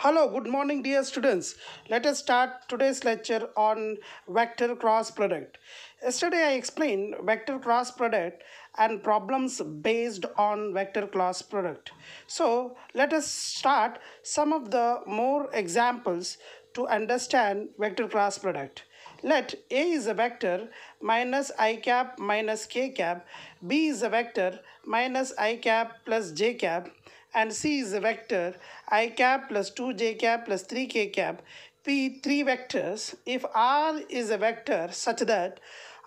Hello, good morning, dear students. Let us start today's lecture on vector cross product. Yesterday, I explained vector cross product and problems based on vector cross product. So, let us start some of the more examples to understand vector cross product. Let A is a vector minus I cap minus k cap, B is a vector minus I cap plus j cap, and C is a vector I cap plus 2j cap plus 3k cap. P three vectors. If R is a vector such that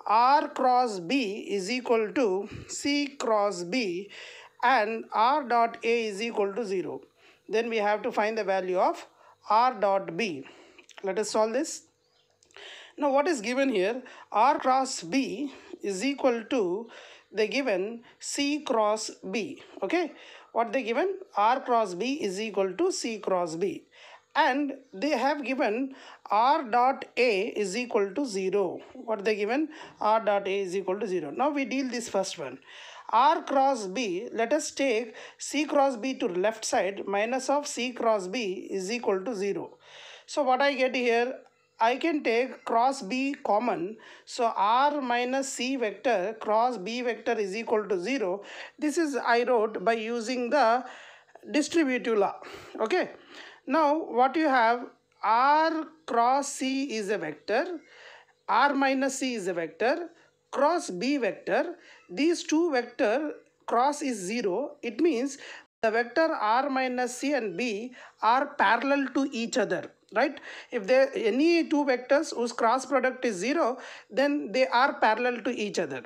R cross B is equal to C cross B and R dot A is equal to 0, then we have to find the value of R dot B. Let us solve this. Now what is given here? R cross B is equal to the given C cross B. Okay, what they given? R cross B is equal to C cross B, and they have given R dot A is equal to 0. What they given? R dot A is equal to 0. Now we deal this first one. R cross B, let us take C cross B to left side, minus of C cross B is equal to 0. So what I get here? I can take cross B common. So R minus C vector cross B vector is equal to 0. This is I wrote by using the distributive law. Okay. Now what you have? R cross C is a vector. R minus C is a vector. Cross B vector. These two vector cross is 0. It means the vector R minus C and B are parallel to each other, right? If there any two vectors whose cross product is 0, then they are parallel to each other.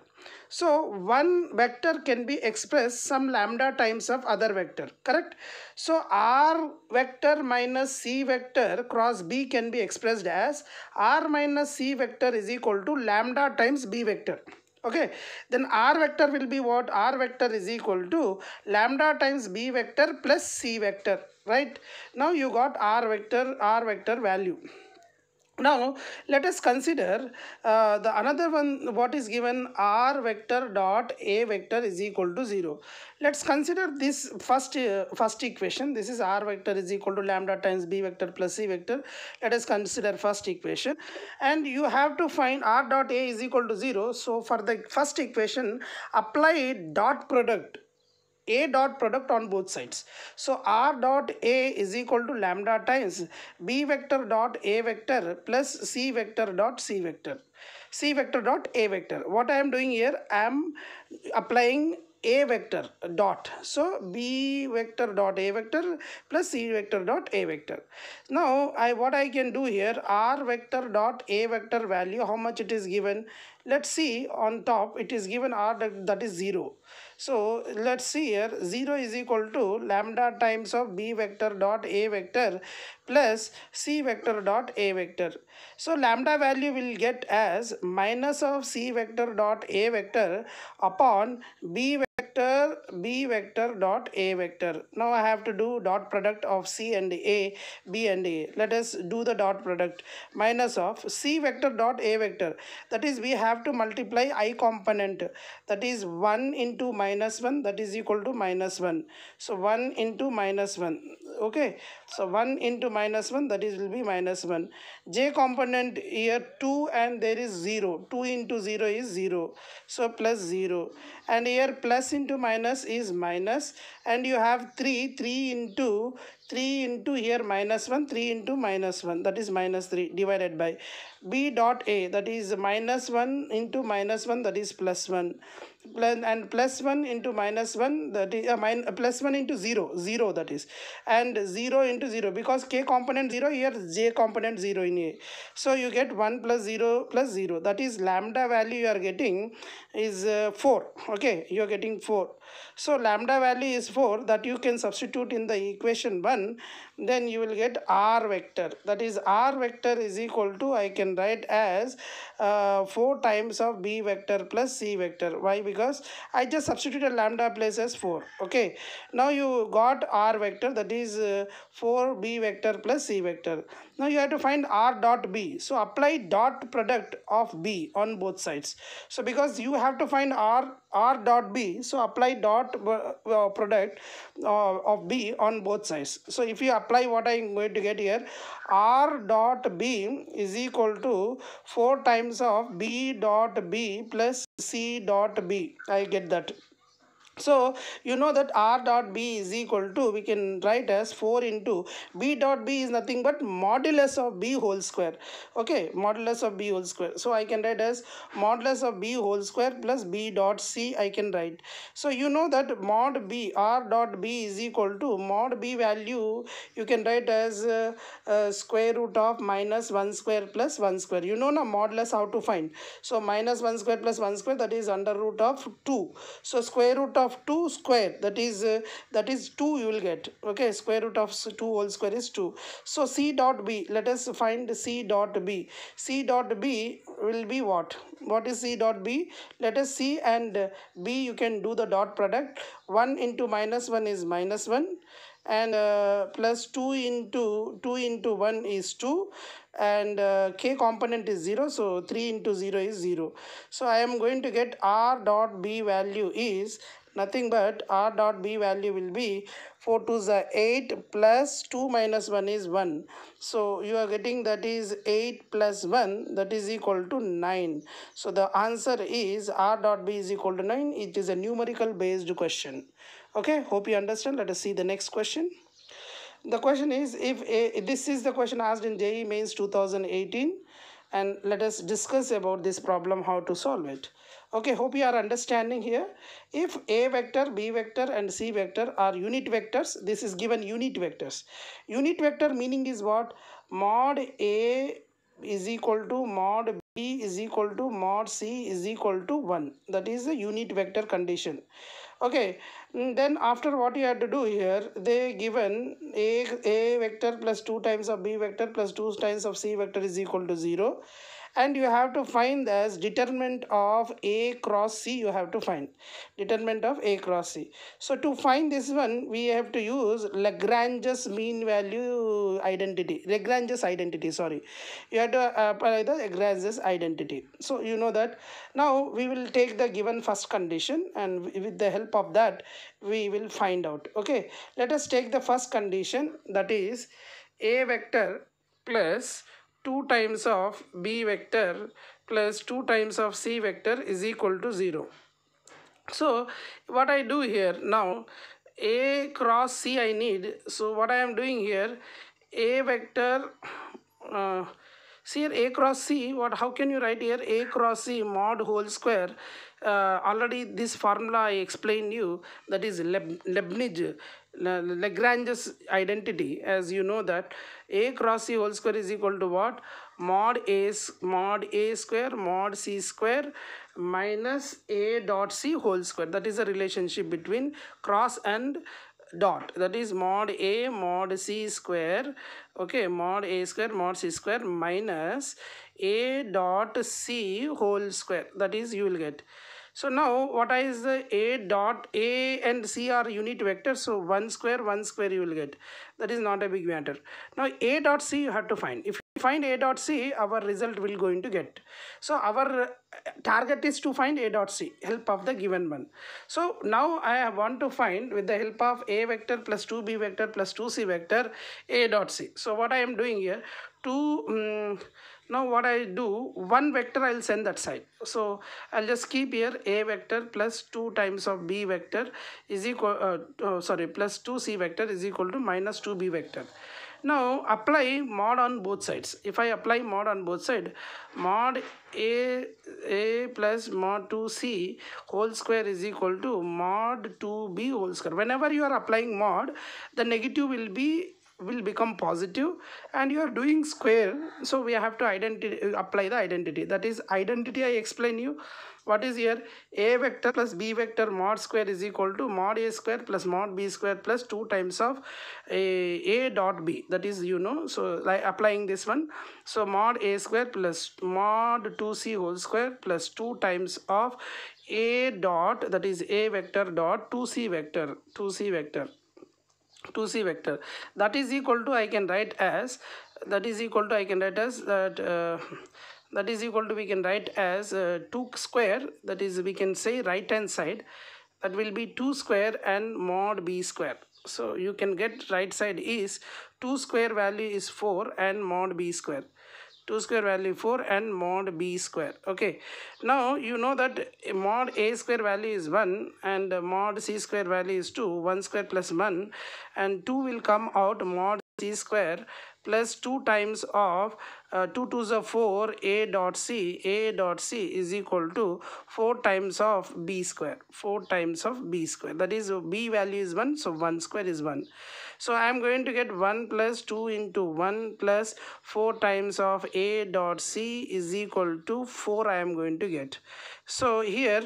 So one vector can be expressed some lambda times of other vector, correct? So R vector minus C vector cross B can be expressed as R minus C vector is equal to lambda times B vector. Okay, then R vector will be what? R vector is equal to lambda times B vector plus C vector, right? Now you got R vector value. Now let us consider the another one. What is given? R vector dot A vector is equal to 0. Let's consider this first equation. This is R vector is equal to lambda times B vector plus C vector. Let us consider first equation, and you have to find R dot A is equal to 0. So for the first equation, apply dot product, A dot product on both sides. So R dot A is equal to lambda times B vector dot A vector plus C vector dot C vector. C vector dot A vector. What I am doing here, I am applying A vector dot. So B vector dot A vector plus C vector dot A vector. Now what I can do here, R vector dot A vector value, how much it is given? Let's see on top, it is given R that is 0. So let's see here, 0 is equal to lambda times of B vector dot A vector plus C vector dot A vector. So lambda value will get as minus of C vector dot A vector upon B vector dot A vector. Now I have to do dot product of C and A, B and A. Let us do the dot product. Minus of C vector dot A vector. That is, we have to multiply I component. That is 1 into minus 1, that is equal to minus 1. So 1 into minus 1. Okay. So 1 into minus 1, that is will be minus 1. J component here 2 and there is 0. 2 into 0 is 0. So plus 0. And here plus into minus is minus, and you have 3 into here minus 1, 3 into minus 1, that is minus 3 divided by B dot A, that is minus 1 into minus 1, that is plus 1, and plus 1 into minus 1, that is plus 1 into 0, that is, and 0 into 0, because K component 0, here J component 0 in A. So you get 1 plus 0 plus 0, that is lambda value you are getting is 4. Okay, you are getting 4. So lambda value is 4, that you can substitute in the equation 1. Then you will get R vector, that is R vector is equal to, I can write as 4 times of B vector plus C vector. Why? Because I just substituted lambda place as 4. Okay, now you got R vector, that is 4B vector plus C vector. Now you have to find R dot B. So apply dot product of B on both sides. So because you have to find R dot B, so apply dot product of B on both sides. So if you apply apply, what I am going to get here, r dot b is equal to 4 times of b dot b plus c dot b. I get that. So you know that r dot b is equal to, we can write as 4 into b dot b is nothing but modulus of b whole square. Okay, modulus of b whole square. So I can write as modulus of b whole square plus b dot c I can write. So you know that mod b, r dot b is equal to mod b value you can write as square root of minus 1 square plus 1 square. You know now modulus how to find. So minus 1 square plus 1 square, that is under root of 2. So square root of 2 square, that is 2 you will get. Okay, square root of 2 whole square is 2. So c dot b, let us find c dot b. C dot b will be what? What is c dot b? Let us c and b, you can do the dot product. 1 into minus 1 is minus 1, and plus 2 into 1 is 2, and k component is 0, so 3 into 0 is 0. So I am going to get r dot b value is nothing but, r dot b value will be 4 2s are 8 plus 2 minus 1 is 1. So you are getting that is 8 plus 1, that is equal to 9. So the answer is r dot b is equal to 9. It is a numerical based question. Okay, hope you understand. Let us see the next question. The question is, this is the question asked in JEE Mains 2018, and let us discuss about this problem, how to solve it. Okay, hope you are understanding here. If a vector, b vector and c vector are unit vectors, this is given unit vectors. Unit vector meaning is what? Mod a is equal to mod b is equal to mod c is equal to 1. That is the unit vector condition. Okay, then after what you have to do here, they given a vector plus 2 times of b vector plus 2 times of c vector is equal to 0, and you have to find as determinant of a cross c. You have to find determinant of a cross c. So to find this one, we have to use Lagrange's mean value identity, Lagrange's identity, sorry. You have to apply the Lagrange's identity. So you know that. Now we will take the given first condition, and with the help of that we will find out. Okay, let us take the first condition, that is a vector plus 2 times of b vector plus 2 times of c vector is equal to 0. So what I do here now, a cross c I need. So what I am doing here, a vector, see here a cross c, how can you write here a cross c mod whole square? Already this formula I explained you, that is Lagrange's identity. As you know that a cross c whole square is equal to what? Mod a square mod c square minus a dot c whole square. That is the relationship between cross and dot, that is mod a mod c square. Okay, mod a square mod c square minus a dot c whole square, that is you will get. So now what is the a dot? A and c are unit vectors, so 1 square you will get. That is not a big matter. Now a dot c you have to find. If you find a dot c, our result will going to get. So our target is to find a dot c, help of the given one. So now I want to find, with the help of a vector plus 2b vector plus 2c vector, a dot c. So what I am doing here, now what I do, one vector I will send that side. So I'll just keep here a vector plus 2 times of b vector is equal, plus 2c vector is equal to minus 2b vector. Now apply mod on both sides. If I apply mod on both sides, mod a plus mod 2c whole square is equal to mod 2b whole square. Whenever you are applying mod, the negative will become positive, and you are doing square, so we have to apply the identity. That is identity I explain you. What is here? A vector plus b vector mod square is equal to mod a square plus mod b square plus 2 times of a dot b. That is, you know, so like applying this one. So mod a square plus mod 2c whole square plus 2 times of a dot, that is a vector dot 2c vector, 2c vector, that is equal to, I can write as, that is equal to, I can write as that, that is equal to, we can write as 2 square, that is we can say right hand side, that will be 2 square and mod b square. So you can get right side is 2 square value is 4 and mod b square. 2 square value 4 and mod b square. Okay, now you know that mod a square value is 1 and mod c square value is 2. 1 square plus 1 and 2 will come out mod c square plus 2 times of 2 2s are 4 a dot c is equal to 4 times of b square. 4 times of b square, that is b value is 1, so 1 square is 1. So I am going to get 1 plus 2 into 1 plus 4 times of a dot c is equal to 4 I am going to get. So here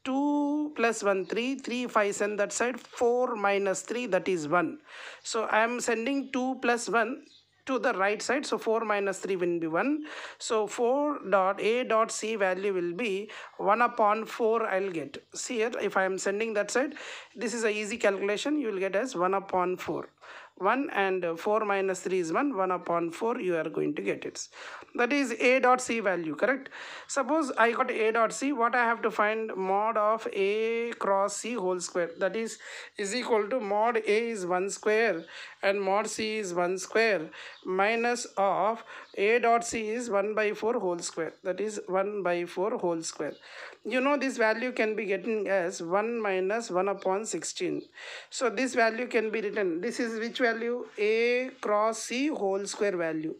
2 plus 1 3, 3 if I send that side, 4 minus 3, that is 1. So I am sending 2 plus 1 to the right side, so 4 minus 3 will be 1. So 4 dot a dot c value will be 1 upon 4 I'll get. See here, if I am sending that side, this is a easy calculation, you will get as 1 upon 4. 1 and 4 minus 3 is 1, 1 upon 4 you are going to get it. That is a dot c value, correct? Suppose I got a dot c, what I have to find? Mod of a cross c whole square, that is equal to mod a is 1 square and mod c is 1 square minus of a dot c is 1 by 4 whole square, that is 1 by 4 whole square. You know this value can be getting as 1 minus 1 upon 16. So this value can be written, this is which value? A cross c whole square value.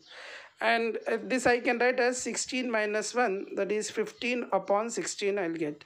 And this I can write as 16 minus 1, that is 15 upon 16 I'll get.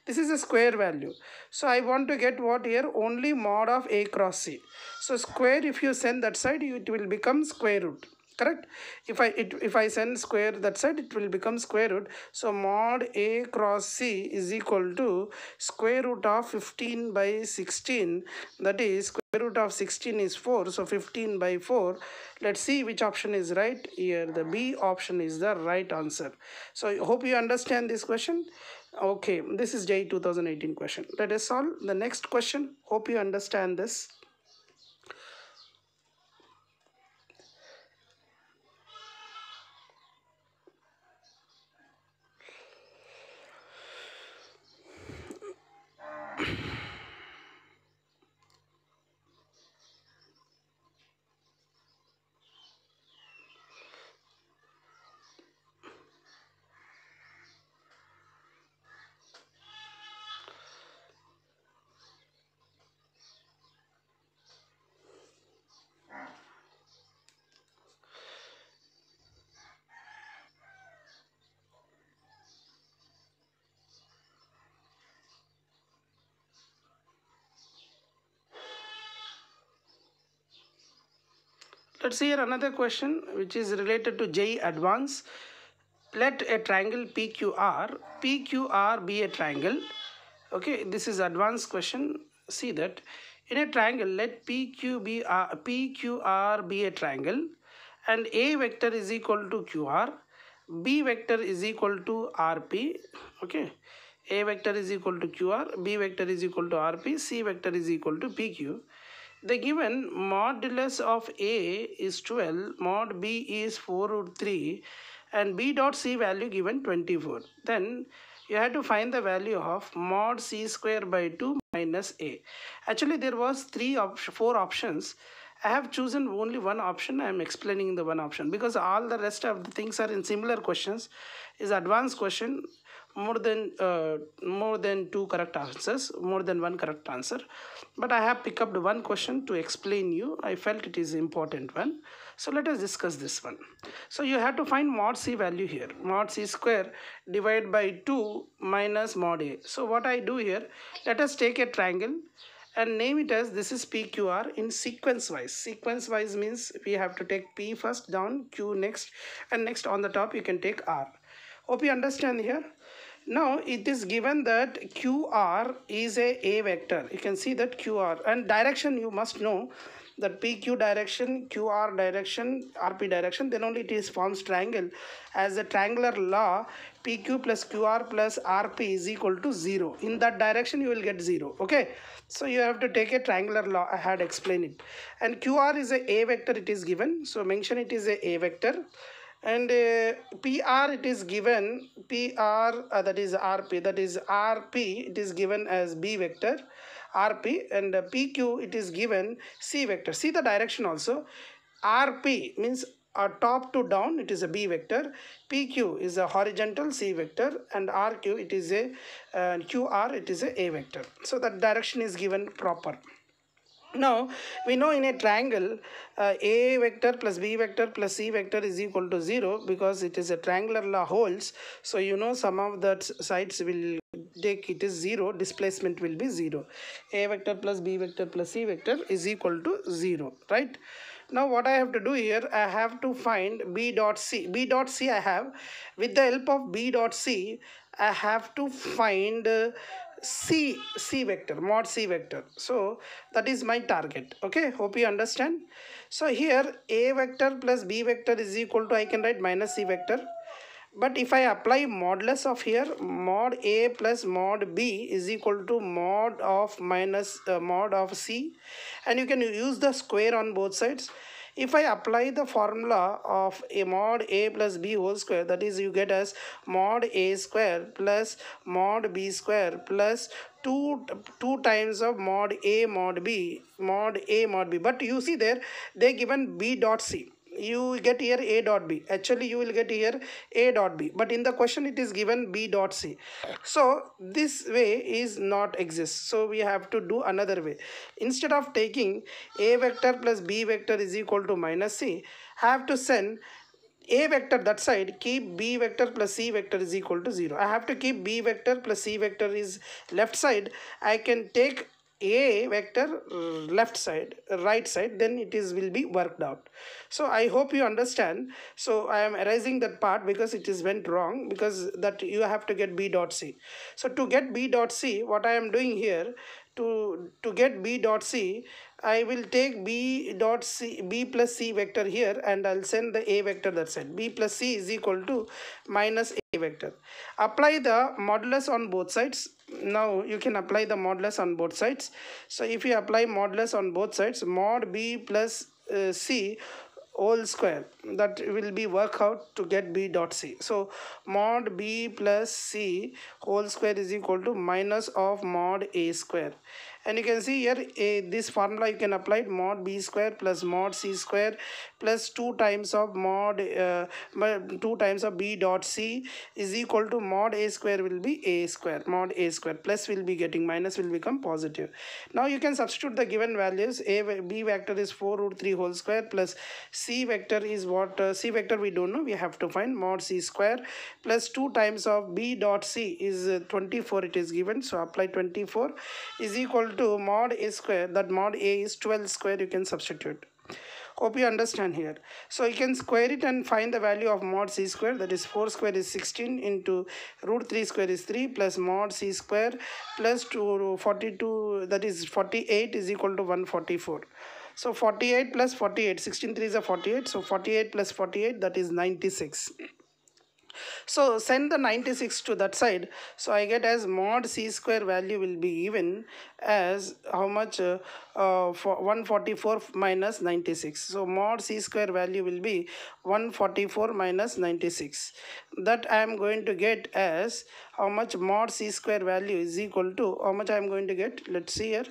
This is a square value. So I want to get what here? Only mod of a cross c. So square, if you send that side, it will become square root. Correct? If I send square that side, it will become square root. So mod a cross c is equal to square root of 15 by 16. That is square root of 16 is 4. So 15 by 4. Let's see which option is right. Here the B option is the right answer. So I hope you understand this question. Okay, this is JEE 2018 question. Let us solve the next question. Hope you understand this. Let's see here another question which is related to JEE Advanced. Let a triangle PQR be a triangle. Okay, this is advanced question. See that in a triangle, let PQR be a triangle and A vector is equal to QR, B vector is equal to RP. Okay, A vector is equal to QR, B vector is equal to RP, C vector is equal to PQ. The given modulus of A is 12, mod B is 4 root 3 and B dot C value given 24. Then you have to find the value of mod C square by 2 minus A. Actually there was 4 options. I have chosen only one option. I am explaining the one option because all the rest of the things are in similar questions. Is advanced question, more than 2 correct answers, more than 1 correct answer. But I have picked up the one question to explain you. I felt it is important one. So let us discuss this one. So you have to find mod C value here. Mod C square divided by 2 minus mod A. So what I do here, let us take a triangle and name it as this is PQR in sequence wise. Sequence wise means we have to take P first down, Q next, and next on the top you can take R. Hope you understand here. Now it is given that QR is a vector. You can see that QR and direction you must know that PQ direction, QR direction, RP direction, then only it is forms triangle. As a triangular law, PQ plus QR plus RP is equal to 0. In that direction you will get 0. Okay. So you have to take a triangular law. I had explained it. And QR is a vector it is given. So mention it is a vector. And PR it is given, PR that is RP, that is RP it is given as B vector. RP, and PQ it is given C vector. See the direction also. RP means top to down, it is a B vector. PQ is a horizontal C vector, and RQ it is a QR it is a vector. So that direction is given proper. Now we know in a triangle A vector plus B vector plus C vector is equal to 0 because it is a triangular holes. So you know some of the sides will take it is 0, displacement will be 0. A vector plus B vector plus C vector is equal to 0, right? Now what I have to do here, I have to find B dot C. B dot C I have. With the help of B dot C, I have to find C vector, mod C vector. So that is my target. Okay, hope you understand. So here A vector plus B vector is equal to, I can write minus C vector. But if I apply modulus of here, mod A plus mod B is equal to mod of minus mod of C, and you can use the square on both sides. If I apply the formula of a mod A plus B whole square, that is you get as mod A square plus mod B square plus 2 times of mod A mod B, mod A mod B. But you see there, they given B dot C. You get here A dot B. Actually you will get here A dot B, but in the question it is given B dot C. So this way is not exist, so we have to do another way. Instead of taking A vector plus B vector is equal to minus C, have to send A vector that side, keep B vector plus C vector is equal to 0. I have to keep B vector plus C vector is left side. I can take A vector left side, right side, then it is will be worked out. So I hope you understand. So I am erasing that part because it is went wrong, because that you have to get B dot C. So to get B dot C, what I am doing here, to get B dot C, I will take B dot C, B plus C vector here, and I'll send the A vector that side. B plus C is equal to minus A vector. Apply the modulus on both sides. Now you can apply the modulus on both sides. So if you apply modulus on both sides, mod B plus C whole square, that will be work out to get B dot C. So mod B plus C whole square is equal to minus of mod A square. And you can see here this formula you can apply, mod B square plus mod C square plus 2 times of mod 2 times of B dot C is equal to mod A square will be A square, mod A square, plus will be getting minus will become positive. Now you can substitute the given values. B vector is 4 root 3 whole square plus C vector is what, C vector we don't know, we have to find mod C square plus 2 times of B dot C is 24 it is given, so apply 24 is equal to mod A square, that mod A is 12 square, you can substitute. Hope you understand here. So you can square it and find the value of mod C square, that is 4 square is 16 into root 3 square is 3 plus mod C square plus 42, that is 48 is equal to 144. So 48 plus 48, 16 3 is a 48, so 48 plus 48, that is 96. So send the 96 to that side. So I get as mod C square value will be given as how much, for 144 minus 96. So mod C square value will be 144 minus 96. That I am going to get as how much, mod C square value is equal to how much I am going to get. Let's see here.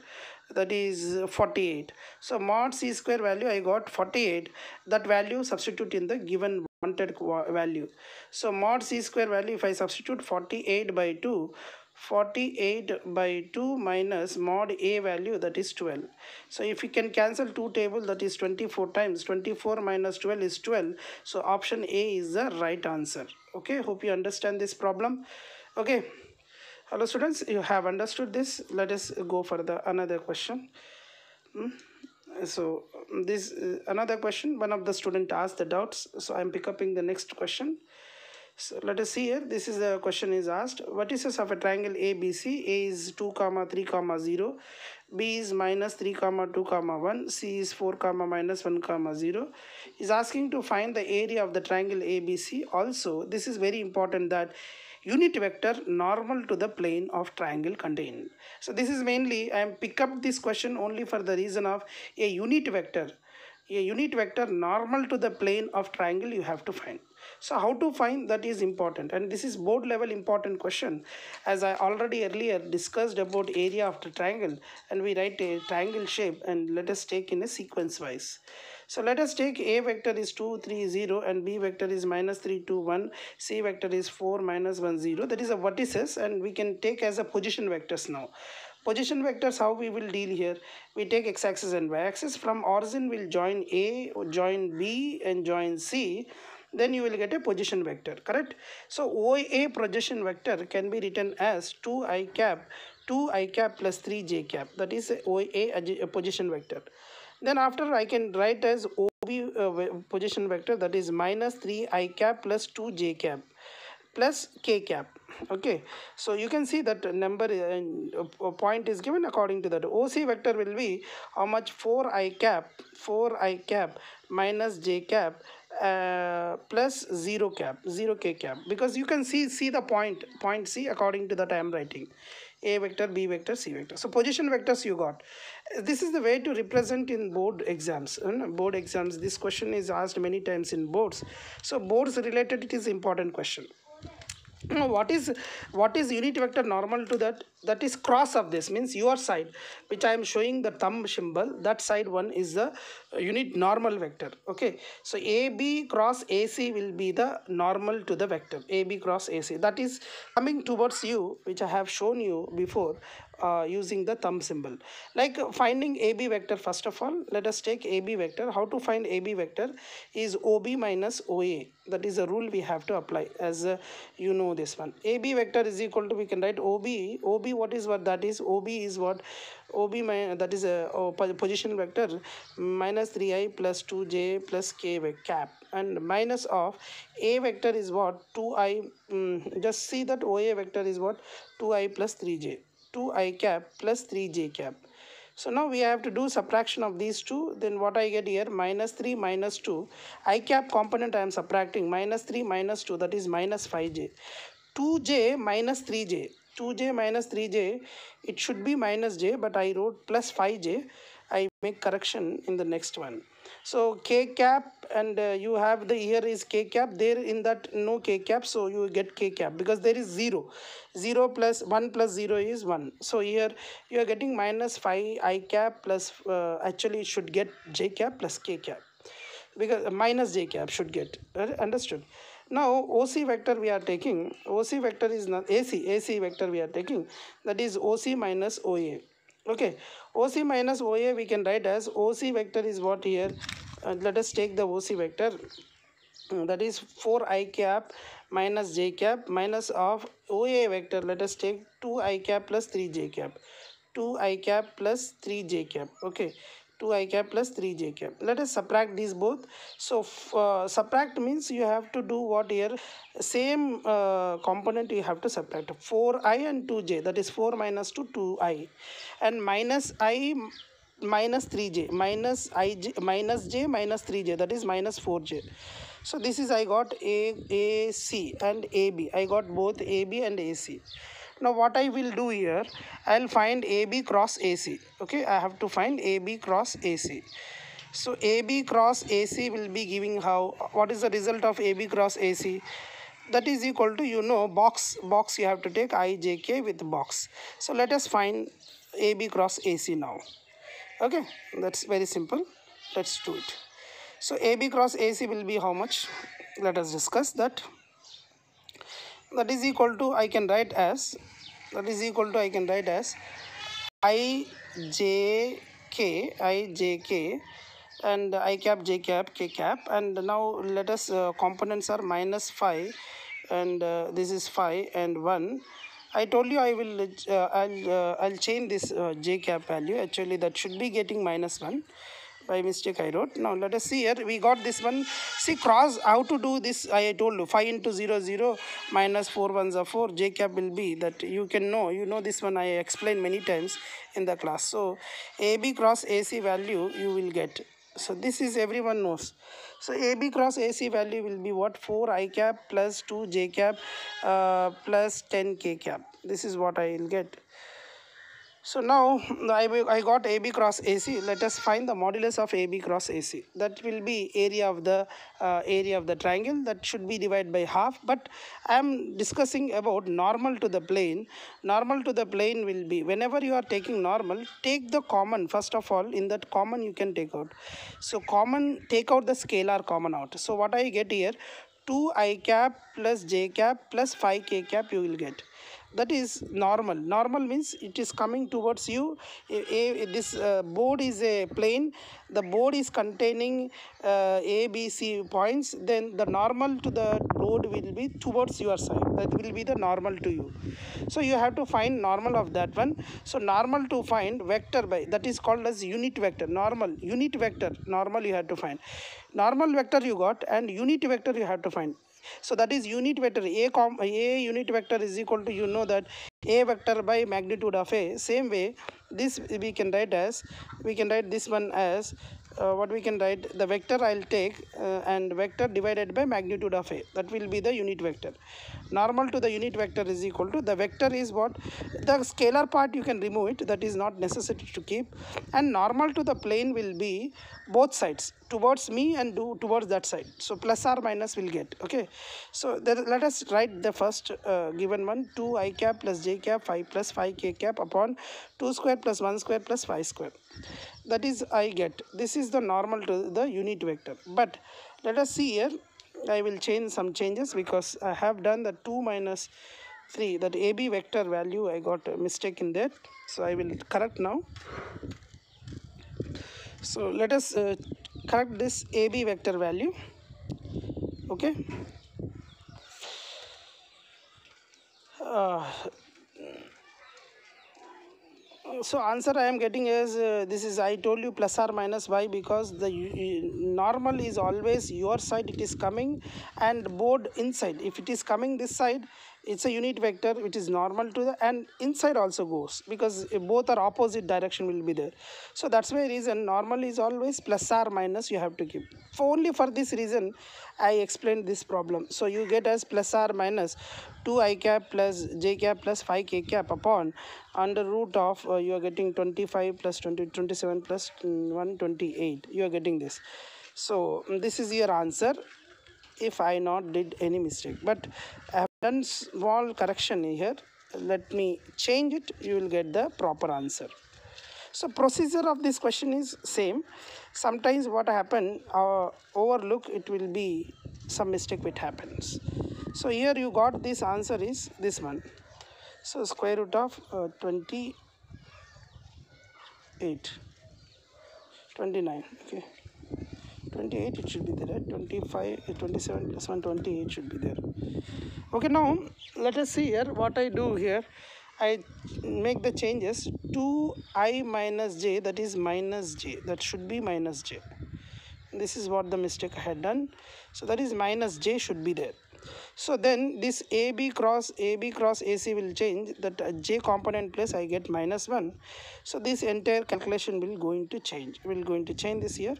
That is 48. So mod C square value I got 48. That value substitute in the given wanted value. So mod C square value, if I substitute 48 by 2, 48 by 2 minus mod A value, that is 12. So if you can cancel 2 table, that is 24 times. 24 minus 12 is 12. So option A is the right answer. Okay, hope you understand this problem. Okay. Hello students, you have understood this. Let us go for the another question. So this another question, one of the student asked the doubts, so I'm pick upping the next question. So let us see here. This is the question is asked. Vertices of a triangle ABC. A is 2 comma 3 comma 0, B is minus 3 comma 2 comma 1, C is 4 comma minus 1 comma 0. Is asking to find the area of the triangle ABC. Also this is very important, that unit vector normal to the plane of triangle contained. So this is mainly, I am pick up this question only for the reason of a unit vector. a unit vector normal to the plane of triangle you have to find. So how to find that is important, and this is board level important question, as I already earlier discussed about area of the triangle, and we write a triangle shape, and let us take in a sequence wise. So let us take a vector is 2 3 0 and b vector is minus 3 2 1, c vector is 4 minus 1 0, that is a vertices, and we can take as a position vectors now. Position vectors, how we will deal here? We take x-axis and y-axis. From origin we'll join A, join B and join C. Then you will get a position vector, correct? So OA projection vector can be written as 2i cap plus 3j cap. That is OA a position vector. Then after I can write as OB position vector, that is minus 3i cap plus 2j cap plus k cap. Okay, so you can see that number point is given according to that. OC vector will be how much? 4i cap minus j cap plus 0 cap, 0 k cap, because you can see the point C according to that I am writing a vector, b vector, c vector. So position vectors you got. This is the way to represent in board exams. Board exams, this question is asked many times in boards. So boards related, it is important question. Now what is unit vector normal to that? That is cross of this, means your side, which I am showing the thumb symbol, that side one is the unit normal vector. Okay, so AB cross AC will be the normal to the vector AB cross AC, that is coming towards you, which I have shown you before using the thumb symbol. Like finding AB vector, first of all let us take AB vector. How to find AB vector is OB minus OA, that is a rule we have to apply, as you know this one. AB vector is equal to, we can write OB, what is what? That is OB is what? That is a position vector minus 3i plus 2j plus k cap, and minus of A vector is what? 2i. Just see that OA vector is what? 2i plus 3j, 2i cap plus 3j cap. So now we have to do subtraction of these two. Then what I get here? Minus 3 minus 2. I cap component I am subtracting. Minus 3 minus 2, that is minus 5j. 2j minus 3j. 2j minus 3j. It should be minus j, but I wrote plus 5j. I make correction in the next one. So k cap, and you have the here is k cap, there in that no k cap, so you get k cap because there is 0. 0 plus 1 plus 0 is 1. So here you are getting minus 5 I cap plus actually should get j cap plus k cap, because minus j cap should get understood. Now OC vector we are taking, OC vector is not AC vector we are taking, that is OC minus OA. Okay, OC minus OA we can write as OC vector is what here? Let us take the OC vector, that is 4i cap minus j cap minus of OA vector. Let us take 2i cap plus 3j cap, 2i cap plus 3j cap. Okay, 2i cap plus 3j cap. Let us subtract these both. So subtract means you have to do what here? Same component you have to subtract. 4i and 2j, that is 4 minus 2, 2i, and minus I minus 3j, minus j minus 3j, that is minus 4j. So this is I got AC and AB. I got both AB and AC. Now what I will do here, I'll find AB cross AC. Okay, I have to find AB cross AC. So AB cross AC will be giving how? What is the result of AB cross AC? That is equal to, you know, box you have to take IJK with box. So let us find AB cross AC now. Okay, that's very simple. Let's do it. So AB cross AC will be how much? Let us discuss that. That is equal to, I can write as IJK and I cap, J cap, K cap, and now let us components are minus 5 and this is 5 and 1. I told you I will I'll change this J cap value. Actually that should be getting minus 1. By mistake I wrote. Now let us see here, we got this one. See cross, how to do this I told you, 5 into 0 0 minus 4 ones are 4. J cap will be that, you can know, you know this one I explained many times in the class. So AB cross AC value you will get. So this is everyone knows. So AB cross AC value will be what? 4 I cap plus 2 J cap plus 10 K cap. This is what I will get. So now I got AB cross AC. Let us find the modulus of AB cross AC. That will be area of the triangle. That should be divided by half. But I am discussing about normal to the plane. Normal to the plane will be whenever you are taking normal, take the common first of all. In that common you can take out. So common, take out the scalar common out. So what I get here, 2 I cap plus j cap plus 5k cap you will get. That is normal means it is coming towards you. This board is a plane. The board is containing a b c points, then the normal to the board will be towards your side. That will be the normal to you. So you have to find normal of that one. So normal to find vector by, that is called as unit vector. Normal unit vector, normal you have to find. Normal vector you got and unit vector you have to find. So that is unit vector. A unit vector is equal to, you know that, a vector by magnitude of a. Same way this we can write as, we can write this one as what we can write, the vector I'll take and vector divided by magnitude of a. That will be the unit vector. Normal to the unit vector is equal to, the vector is what, the scalar part you can remove it, that is not necessary to keep. And normal to the plane will be both sides, towards me and towards that side. So plus or minus will get. Okay, so there, let us write the first given one, 2 I cap plus j cap 5 plus 5k cap upon 2 square plus 1 square plus 5 square. That is I get. This is the normal to the unit vector. But let us see here, I will change some changes because I have done the 2 minus 3, that AB vector value I got a mistake in that. So I will correct now. So let us correct this AB vector value. Okay. So answer I am getting is this is, I told you plus or minus. Why? Because the normal is always your side it is coming, and board inside. If it is coming this side, it's a unit vector which is normal to the, and inside also goes, because both are opposite direction will be there. So that's why reason normal is always plus or minus you have to keep. For only for this reason I explained this problem. So you get as plus or minus 2 I cap plus j cap plus 5k cap upon under root of you are getting 25 plus 20, 27 plus 128. You are getting this. So this is your answer if I not did any mistake. But I have done small correction here. Let me change it. You will get the proper answer. So procedure of this question is same. Sometimes what happen, overlook, it will be some mistake which happens. So here you got this answer is this one. So square root of 28, 29, okay. 28 it should be there, right? 25, 27 plus 1, 28 should be there. Okay, now let us see here what I do here. I make the changes. 2I minus j, that is minus j, that should be minus j. This is what the mistake I had done. So that is minus j should be there. So then this AB cross AC will change, that j component place I get minus 1. So this entire calculation will going to change. Will going to change this here.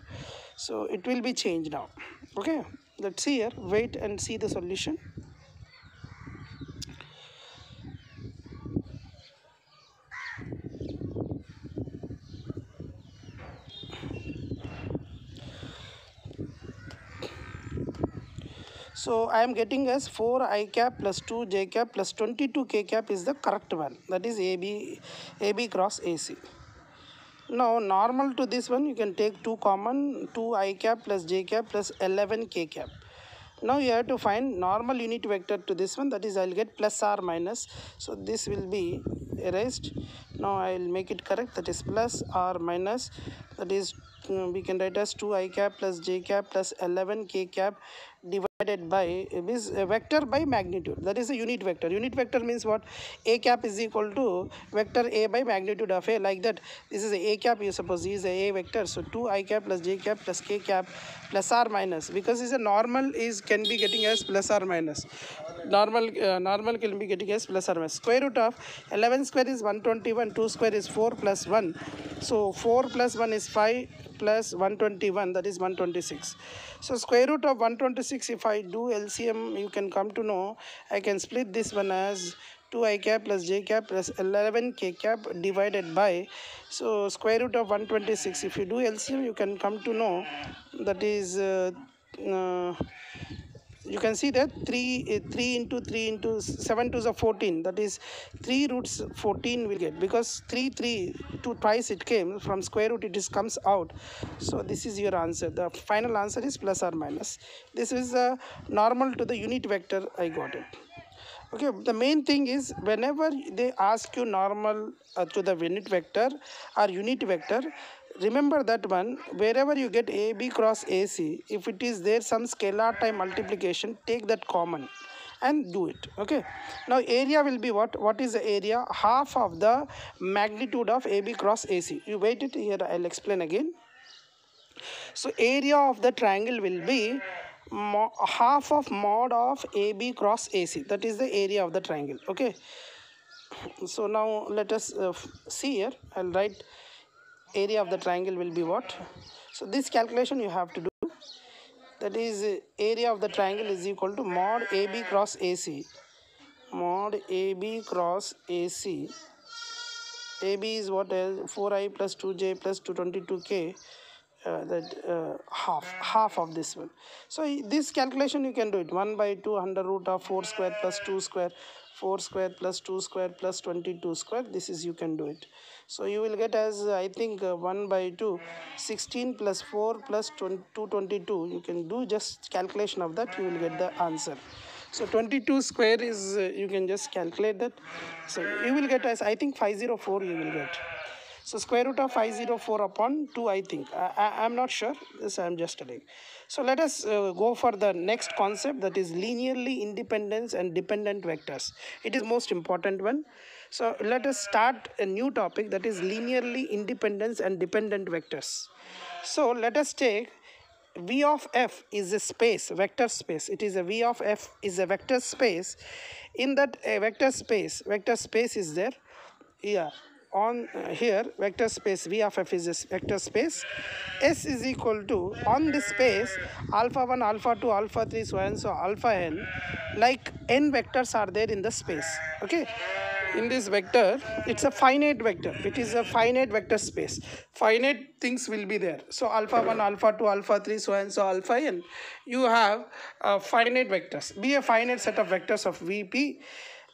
So it will be changed now. Okay, let's see here. Wait and see the solution. So I am getting as 4I cap plus 2j cap plus 22k cap is the correct one. That is AB cross AC. Now normal to this one you can take 2 common, 2I cap plus j cap plus 11k cap. Now you have to find normal unit vector to this one, that is I will get plus or minus. So this will be erased. Now I will make it correct, that is plus or minus, that is we can write as 2I cap plus j cap plus 11k cap divided by this vector by magnitude. That is a unit vector. Unit vector means what? A cap is equal to vector A by magnitude of A, like that. This is a cap, you suppose is a vector. So 2I cap plus j cap plus k cap plus or minus, because is a normal is can be getting as plus or minus. Normal can be getting as plus or minus. Square root of 11 square is 121, 2 square is 4 plus 1. So 4 plus 1 is 5 plus 121, that is 126. So square root of 126, if I do LCM, you can come to know I can split this one as 2 I cap plus j cap plus 11 k cap divided by, so square root of 126. If you do LCM, you can come to know that is you can see that 3 into 3 into 7 to the 14, that is 3 roots 14 will get, because 3 2 twice it came from square root, it is comes out. So this is your answer. The final answer is plus or minus. This is normal to the unit vector. I got it. Okay, the main thing is whenever they ask you normal to the unit vector or unit vector, remember that one, wherever you get AB cross AC, if it is there some scalar time multiplication, take that common and do it. Okay, now area will be what is the area? Half of the magnitude of AB cross AC. You wait it here, I'll explain again. So area of the triangle will be half of mod of AB cross AC. That is the area of the triangle. Okay, so now let us see here. I'll write area of the triangle will be what. So this calculation you have to do. That is area of the triangle is equal to mod AB cross AC. Mod AB cross AC. AB is what? 4I plus 2J plus 222K. Half of this one. So this calculation you can do it 1 by 2 under root of 4 square plus 2 square, 4 square plus 2 square plus 22 square. This is you can do it. So you will get as I think 1 by 2 16 plus 4 plus 222. You can do just calculation of that, you will get the answer. So 22 square is you can just calculate that. So you will get as I think 504 you will get. So square root of 504 upon 2, I think. I'm not sure. This I'm just telling. So let us go for the next concept, that is linearly independent and dependent vectors. It is most important one. So let us start a new topic, that is linearly independent and dependent vectors. So let us take V of f is a space, vector space. It is a V of f is a vector space. In that vector space is there. Yeah. On here vector space V of f is a vector space. S is equal to, on this space, alpha 1, alpha 2, alpha 3, so and so alpha n, like n vectors are there in the space. Okay, in this vector it's a finite vector. It is a finite vector space. Finite things will be there. So alpha 1, alpha 2, alpha 3, so and so alpha n, you have finite vectors. Be a finite set of vectors of VP,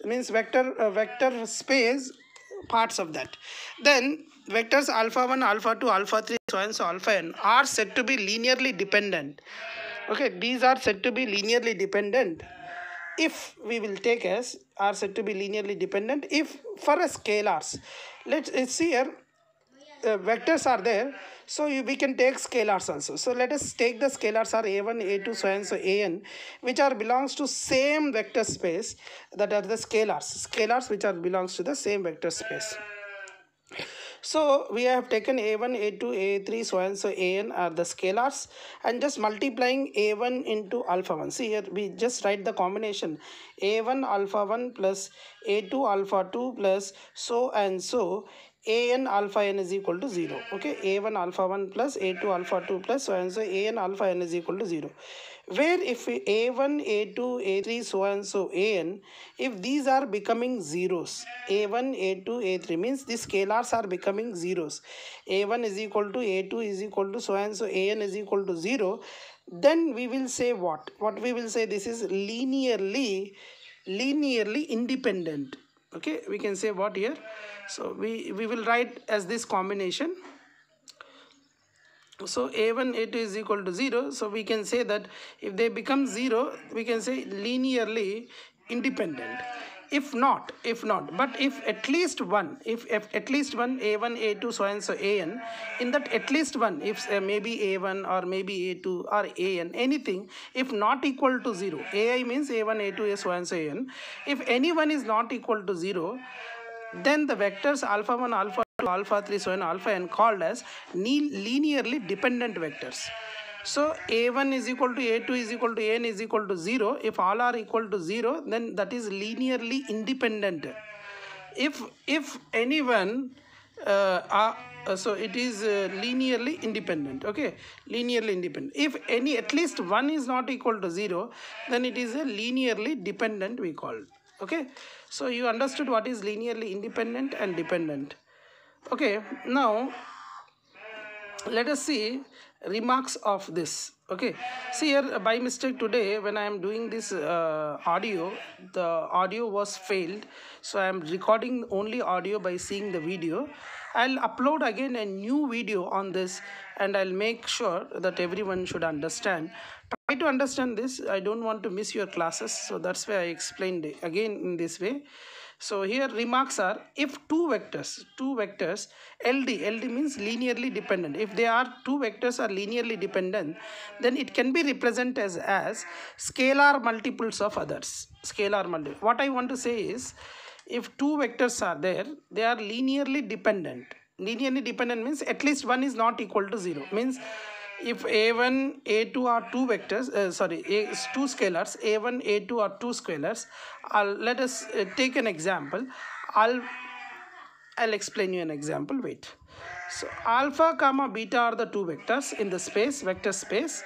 means vector space parts of that. Then vectors alpha 1, alpha 2, alpha 3, so and so alpha n are said to be linearly dependent. Okay, these are said to be linearly dependent. If we will take as are said to be linearly dependent if for a scalars. Let's see here, vectors are there, so we can take scalars also. So let us take the scalars are a1, a2, so and so an, which are belongs to same vector space, that are the scalars which are belongs to the same vector space. So we have taken a1, a2, a3, so and so an are the scalars, and just multiplying a1 into alpha 1. See here, we just write the combination a1 alpha 1 plus a2 alpha 2 plus so and so an alpha n is equal to 0. Okay, a1 alpha 1 plus a2 alpha 2 plus so and so an alpha n is equal to 0. Where if a1, a2, a3, so and so an, if these are becoming zeros, a1, a2, a3 means the scalars are becoming zeros. a1 is equal to a2 is equal to so and so an is equal to 0. Then we will say what? What we will say, this is linearly independent. Okay, we can say what here? So we will write as this combination. So a1, a2 is equal to 0. So we can say that if they become 0, we can say linearly independent. If not, but if at least one, if at least one a1, a2, so and so an, in that at least one, if maybe a1 or maybe a2 or an, anything, if not equal to 0, ai means a1, a2, so and so an, if anyone is not equal to 0, then the vectors alpha 1, alpha 2, alpha 3, so and alpha n called as linearly dependent vectors. So a1 is equal to a2 is equal to n is equal to 0. If all are equal to 0, then that is linearly independent. If anyone so it is linearly independent. Okay, linearly independent. If any at least one is not equal to 0, then it is a linearly dependent we call. Okay, so you understood what is linearly independent and dependent. Okay, now let us see remarks of this. Okay, see here, by mistake today when I am doing this audio, the audio was failed, so I am recording only audio by seeing the video. I'll upload again a new video on this, and I'll make sure that everyone should understand. Try to understand this. I don't want to miss your classes, so that's why I explained it again in this way. So here remarks are, if two vectors LD means linearly dependent. If they are two vectors are linearly dependent, then it can be represented as scalar multiples of others. Scalar multiple. What I want to say is, if two vectors are there, they are linearly dependent. Linearly dependent means at least one is not equal to 0. Means if a1 a2 are two vectors, two scalars, a1 a2 are two scalars. Let us take an example. I'll explain you an example. Wait. So alpha comma beta are the two vectors in the space, vector space.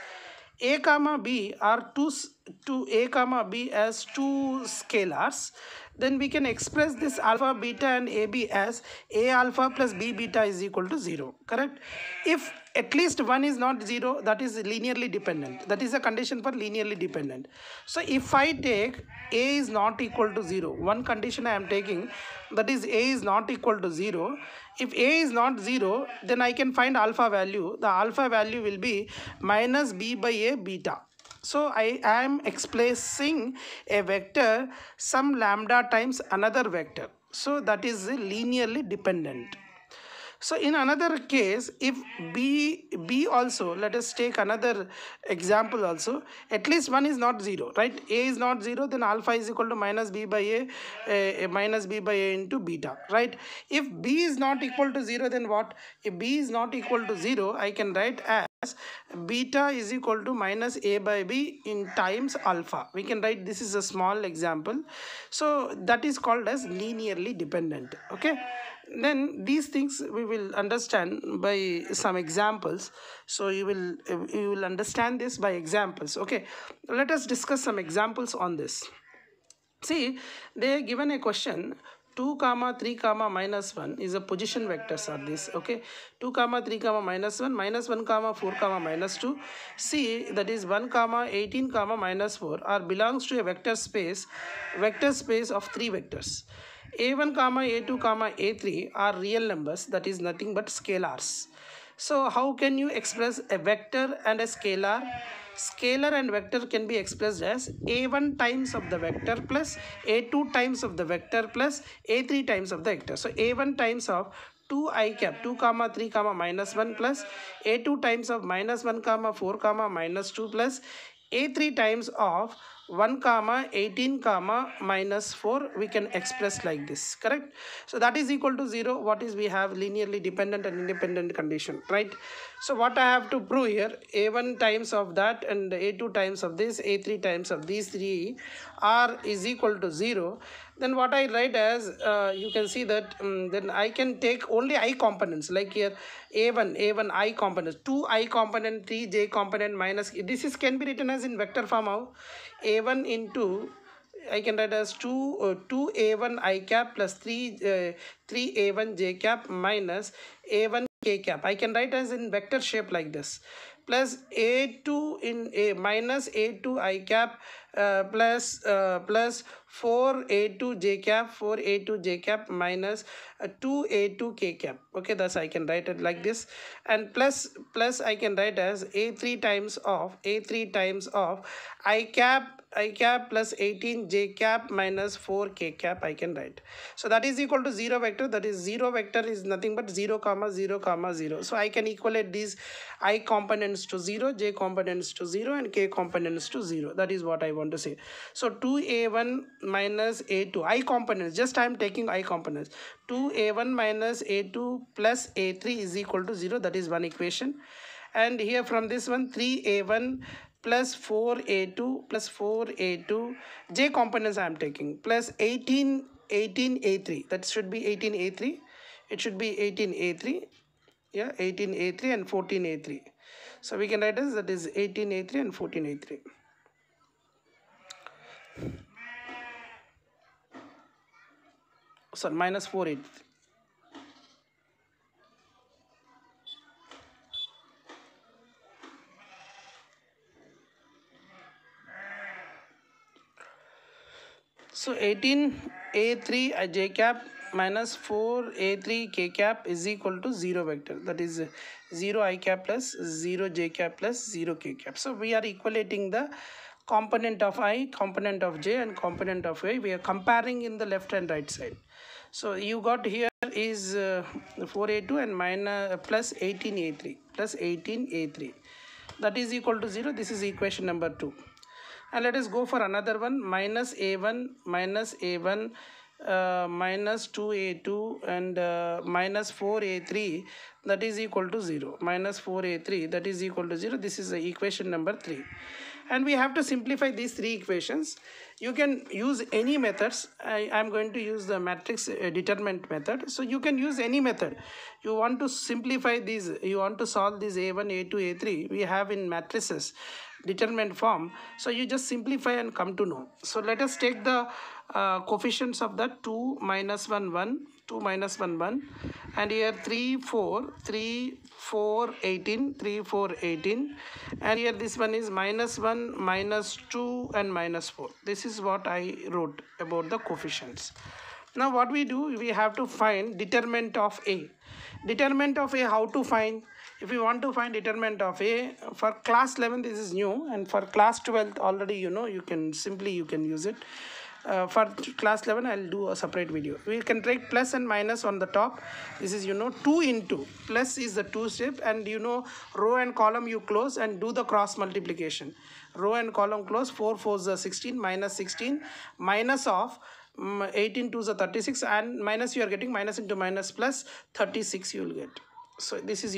A comma b are two a comma b as two scalars. Then we can express this alpha beta and ab as a alpha plus b beta is equal to 0. Correct? If at least one is not 0, that is linearly dependent. That is a condition for linearly dependent. So if I take a is not equal to 0, one condition I am taking, that is a is not equal to 0. If a is not 0, then I can find alpha value. The alpha value will be minus b by a beta. So I am expressing a vector some lambda times another vector. So that is linearly dependent. So in another case, if b also, let us take another example also, at least one is not 0, right? A is not 0, then alpha is equal to minus b by a minus b by a into beta, right? If b is not equal to 0, then what? If b is not equal to 0, I can write as beta is equal to minus a by b in times alpha. We can write, this is a small example. So that is called as linearly dependent. Okay, then these things we will understand by some examples. So you will understand this by examples. Okay, let us discuss some examples on this. See, they are given a question. 2 comma 3 comma minus 1 is a position vectors are this. Okay, 2 comma 3 comma minus 1 comma 4 comma minus 2. See, that is 1 comma 18 comma minus 4 are belongs to a vector space of three vectors. A1 comma a2 comma a3 are real numbers, that is nothing but scalars. So how can you express a vector and a scalar? Scalar and vector can be expressed as a1 times of the vector plus a2 times of the vector plus a3 times of the vector. So a1 times of 2 I cap 2 comma 3 comma minus 1 plus a2 times of minus 1 comma 4 comma minus 2 plus a3 times of 1 comma 18 comma minus 4, we can express like this. Correct? So that is equal to 0. What is, we have linearly dependent and independent condition, right? So what I have to prove here, a1 times of that and a2 times of this, a3 times of these three are is equal to 0. Then what I write as, you can see that then I can take only I components, like here a1 I components, 2 I component, 3 j component minus, this is can be written as in vector form of a1 into, I can write as 2 a1 I cap plus 3 a1 j cap minus a1 k cap. I can write as in vector shape like this, plus a2 in a minus a2 I cap plus 4 a2 j cap 4 a2 j cap minus 2 a2 k cap. Okay, thus I can write it like this, and plus I can write as a3 times of I cap plus 18 j cap minus 4 k cap I can write. So that is equal to 0 vector, that is 0 vector is nothing but 0 comma 0 comma 0. So I can equate these I components to 0, j components to 0 and k components to 0. That is what I want to say. So 2a1 minus a2 I components, just I am taking I components, 2a1 minus a2 plus a3 is equal to 0. That is one equation. And here from this one, 3a1 plus 4a2 plus 4a2 j components I am taking plus 18a3, that should be 18a3, it should be 18a3, yeah, 18a3 and 14a3. So we can write as, that is 18a3 and 14a3. sorry, minus 4 8. So 18a3 j cap minus 4a3 k cap is equal to 0 vector, that is 0 I cap plus 0 j cap plus 0 k cap. So we are equating the component of I, component of j and component of a. We are comparing in the left and right side. So you got here is 4a2 and minus plus 18a3 plus 18a3, that is equal to 0. This is equation number 2. And let us go for another one, minus a1 minus 2a2 and minus 4a3, that is equal to 0. Minus 4a3, that is equal to 0. This is the equation number 3. And we have to simplify these three equations. You can use any methods. I am going to use the matrix determinant method. So you can use any method. You want to simplify these, you want to solve this a1, a2, a3, we have in matrices determinant form. So you just simplify and come to know. So let us take the coefficients of that 2 minus 1 1, 2 minus 1 1, and here 3 4 3 4 18, 3 4 18, and here this one is minus 1 minus 2 and minus 4. This is what I wrote about the coefficients. Now what we do, we have to find determinant of a. Determinant of a, how to find? If you want to find determinant of a for class 11, this is new, and for class 12 already you know, you can use it. For class 11 I'll do a separate video. We can take plus and minus on the top. This is 2 into, plus is the 2 step, and row and column you close and do the cross multiplication. Row and column close, 4 4s are 16, minus 16, minus of 18 2s are 36, and minus you are getting minus into minus plus 36 you will get. So this is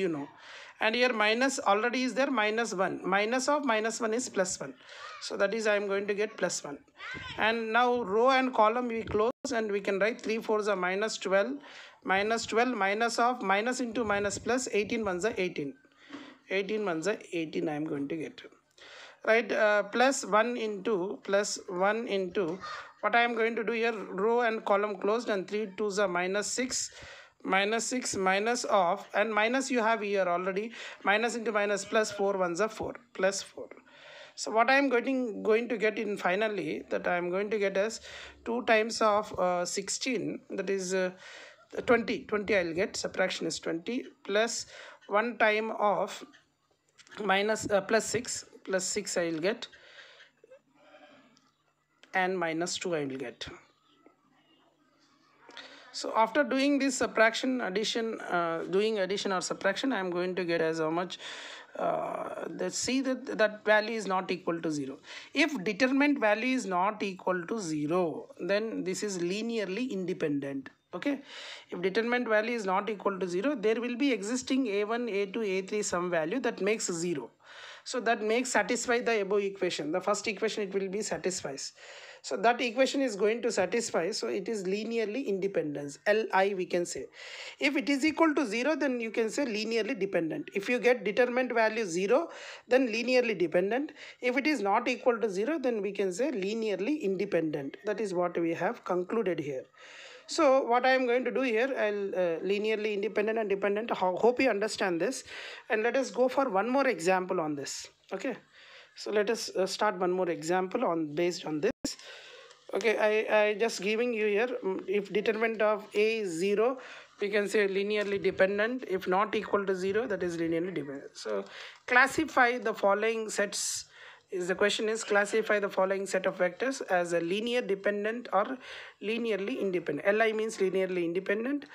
and here minus already is there, minus 1, minus of minus 1 is plus 1, so that is I am going to get plus 1. And now row and column we close and we can write 3 4s are minus 12, minus 12, minus of minus into minus plus 18 1s are 18, 18 1s are 18 I am going to get, right? Plus 1 into what I am going to do here, row and column closed, and 3 2s are minus 6, minus 6, minus of, and minus you have here already, minus into minus plus 4 1s are 4, plus 4. So what I am going to get in finally, that I am going to get as 2 times of 16, that is 20 I will get, subtraction is 20, plus 1 time of minus plus 6 I will get, and minus 2 I will get. So after doing this subtraction, addition, doing addition or subtraction, I am going to get as how much. Let's see that value is not equal to 0. If determinant value is not equal to 0, then this is linearly independent. Okay, if determinant value is not equal to 0, there will be existing a1, a2, a3 some value that makes 0. So that makes satisfy the above equation. The first equation it will be satisfies. So that equation is going to satisfy. So it is linearly independence, Li we can say. If it is equal to 0, then you can say linearly dependent. If you get determinant value 0, then linearly dependent. If it is not equal to 0, then we can say linearly independent. That is what we have concluded here. So what I am going to do here, I'll linearly independent and dependent. Hope you understand this. And let us go for one more example on this. Okay. So let us start one more example based on this. Okay, I just giving you here, if determinant of A is 0, we can say linearly dependent. If not equal to 0, that is linearly dependent. So classify the following sets. The question is, classify the following set of vectors as a linear dependent or linearly independent. Li means linearly independent,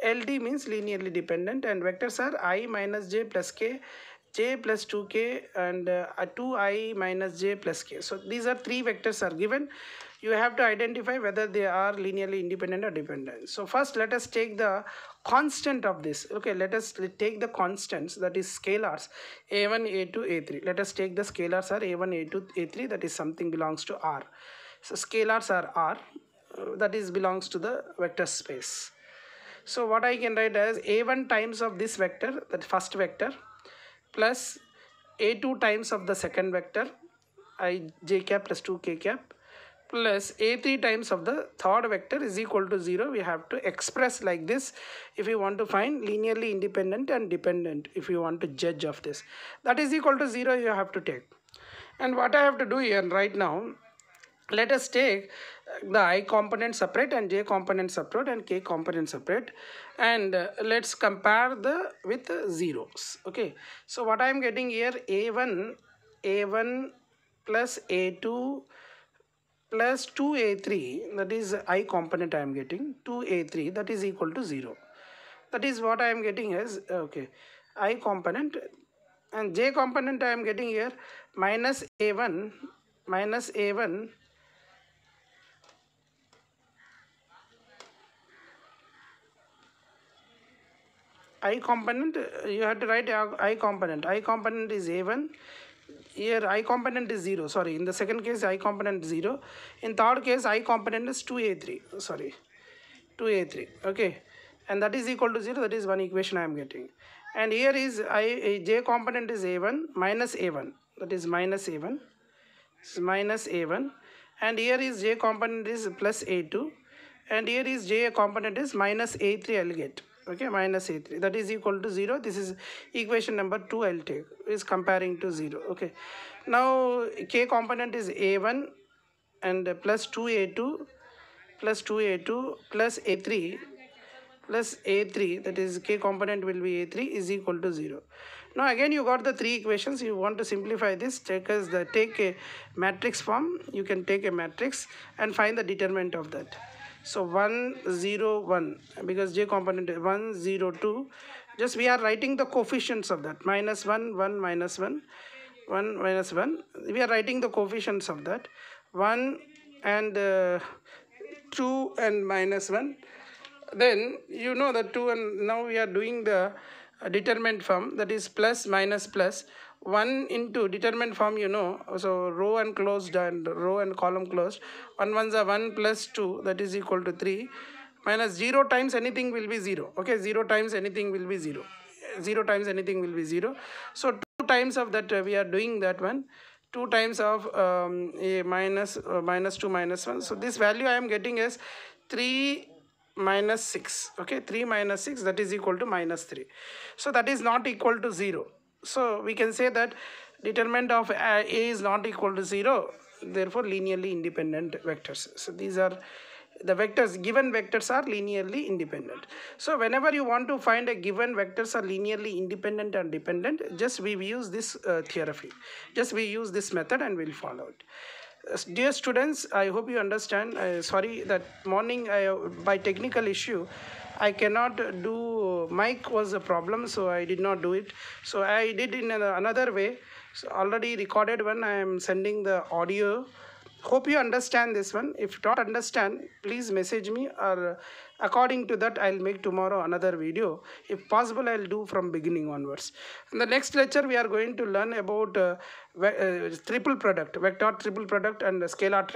LD means linearly dependent, and vectors are I minus j plus k, j plus 2k, and 2i minus j plus k. So these are three vectors are given. You have to identify whether they are linearly independent or dependent. So first let us take the constant of this. Okay, let us take the constants, that is scalars, a1, a2, a3. Let us take the scalars are a1, a2, a3, that is something belongs to R. So scalars are R, that is belongs to the vector space. So what I can write as a1 times of this vector, that first vector, plus a2 times of the second vector, I j cap plus 2 k cap, plus a3 times of the third vector is equal to 0. We have to express like this if you want to find linearly independent and dependent, if you want to judge of this. That is equal to 0 you have to take. And what I have to do here right now, let us take the I component separate and j component separate and k component separate, and let's compare the with zeros. Okay, so what I am getting here, a1 plus a2 plus 2a3, that is I component I am getting, 2a3, that is equal to 0. That is what I am getting as, okay, I component, and j component I am getting here minus a1 I component, you have to write I component is a1. Here I component is 0, sorry, in the second case I component is 0, in third case I component is 2a3, sorry, 2a3, okay, and that is equal to 0. That is one equation I am getting. And here is j component is a1 minus a1, that is minus a1, and here is j component is plus a2, and here is j component is minus a3 I'll get. Okay, minus a3, that is equal to 0. This is equation number 2 I'll take, is comparing to 0. Okay, now k component is a1 and plus 2a2 plus a3 plus a3, that is k component will be a3, is equal to 0. Now again you got the three equations. You want to simplify this, take a matrix form. You can take a matrix and find the determinant of that. So 1 0 1, because j component is 1 0 2, just we are writing the coefficients of that, minus 1 1 minus 1 1 minus 1, we are writing the coefficients of that, 1 and 2 and minus 1. Then you know the 2, and now we are doing the determinant form, that is plus minus plus 1 into determinant form, you know, so row and closed and row and column closed, 1 ones are 1 plus 2, that is equal to 3, minus 0 times anything will be 0. Okay, 0 times anything will be 0, 0 times anything will be 0. So 2 times of that we are doing that one, 2 times of a minus 2 minus 1. So this value I am getting is 3 minus 6. Okay, 3 minus 6, that is equal to minus 3. So that is not equal to 0. So we can say that determinant of a is not equal to 0, therefore linearly independent vectors. So these are the vectors, given vectors are linearly independent. So whenever you want to find a given vectors are linearly independent and dependent, just we use this theory, just we use this method and we'll follow it. Dear students, I hope you understand. Sorry that morning by technical issue I cannot do, mic was a problem, so I did not do it. So I did in another way. So already recorded one, I am sending the audio. Hope you understand this one. If not understand, please message me, or according to that I'll make tomorrow another video. If possible, I'll do from beginning onwards. In the next lecture we are going to learn about triple product, vector triple product and scalar